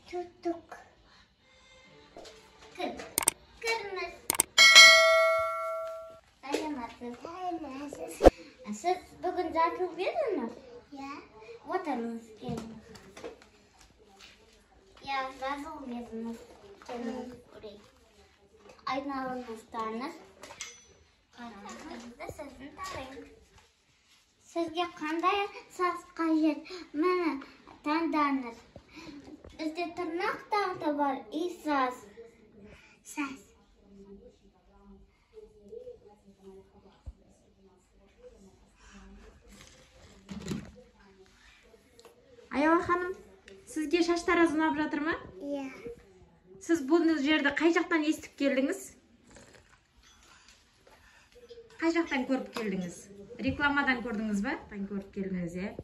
Tuttuk. Kırmızı. Sayamazsınız. Siz bugün zaten geldiniz? Ya. Vatanınız geldiniz. Ya razı geldiniz. Geldiniz buraya. Aynalınızdanız. Karanızda sözünü tarayın. Sizge qanday so'z qajat? Mana tandanız. Bizde tırnak da var. İsas. Sas. Аяла ханым, сізге шаштарыңыз ұнап жатыр ма? Иә. Сіз бұл жерді қай жақтан естіп келдіңіз? Қай жақтан көріп келдіңіз? Рекламадан көрдіңіз ба? Көріп келдіңіз, е?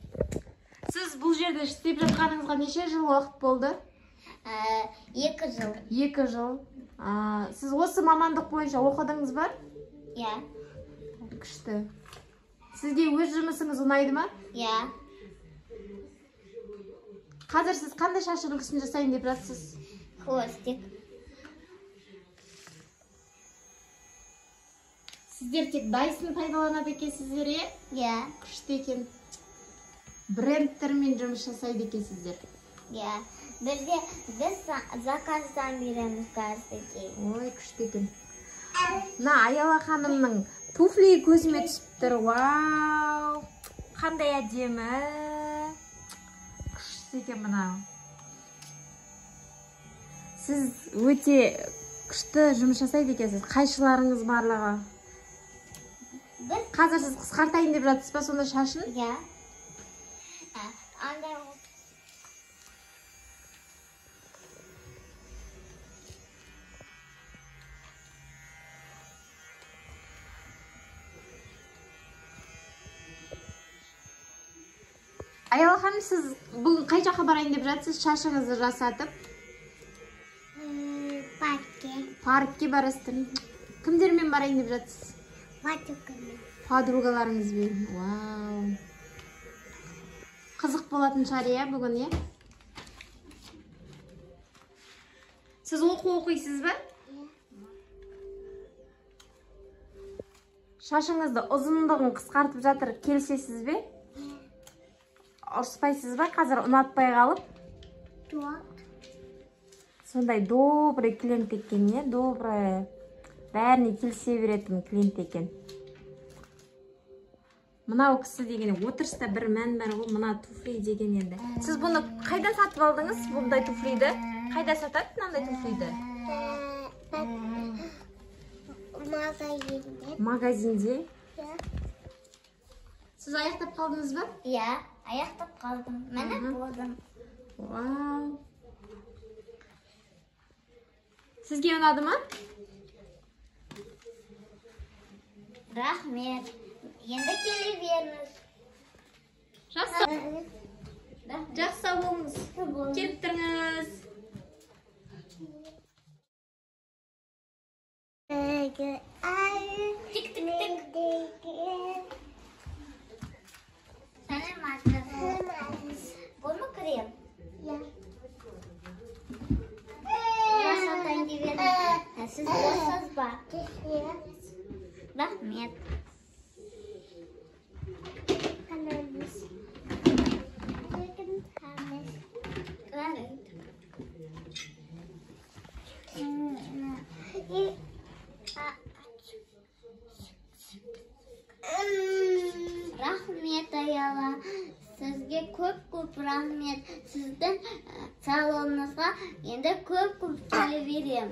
Сіз бұл жерде істеп жатқаныңызға неше жыл уақыт болды? 2 жыл. 2 жыл. Сіз осы мамандық бойынша оқыдыңыз ба? Иә. Күшті. Сізге өз жұмысыңыз ұнайды ма? Иә. Қазір сіз қандай шаш үлгісін жасайын деп жатсыз? Хвостик. Сіздер тек Dyson пайдаланады екенсіздер, е? Иә. Күшті екен. Брендтермен жұмыс жасайды екенсіздер. Иә. Бірде біз заказдан береміз каждый. Ой, күшті екен. Мына Аяла ханымның туфли көзіме түсіп тұр. Вау! Қандай әдемі. Күшті екен мынау. Сіз өте күшті жұмыс жасайды екенсіз. Қайшыларыңыз барлығы. Қазір сіз қысқартайын деп жатсыз ба сонда шашын? Иә. Андай Аяла ханым, сіз бүгін қай жаққа барайын деп жатсыз шашыңызды жасатып? паркке. Паркке барасыздар. Кімдермен барайын деп жатсыз? Подругаларыңызбен. Вау. Қызық болатын шығар, иә, бүгін, е? Сіз оқу оқисыз ба? Шашыңызды ұзындығын қысқартып жатыр, келісесіз бе? Ұрыспайсыз ба? Қазір ұнатпай қалып? Сондай добрый клиент екен, не? Добрый. Бәріне келісе беретін клиент екен. Мынау кісі деген отырыста бір мән бар ғой, мына туфли деген енді. Сіз бұны қайда сатып алдыңыз, бұндай туфлиді? Қайда сатады мынандай туфлиді? Магазинде. Магазинде? Сіз аяқтап қалдыңыз ба? Иә, аяқтап қалдым. Міне болдым. Вау. Сізге ұнады ма? Рахмет. Енді келе беріңіз. Жақсы болыңыз. Келіп тұрыңыз. Тик-тик-тик. Сәлематсыз. Бұл ма крем? Иә. Жасатайын деп едім. Сіз болсыз ба? Рахмет. Рахмет, Аяла. Сізге көп рахмет. Сіздің салоныңызға енді көп келе берем.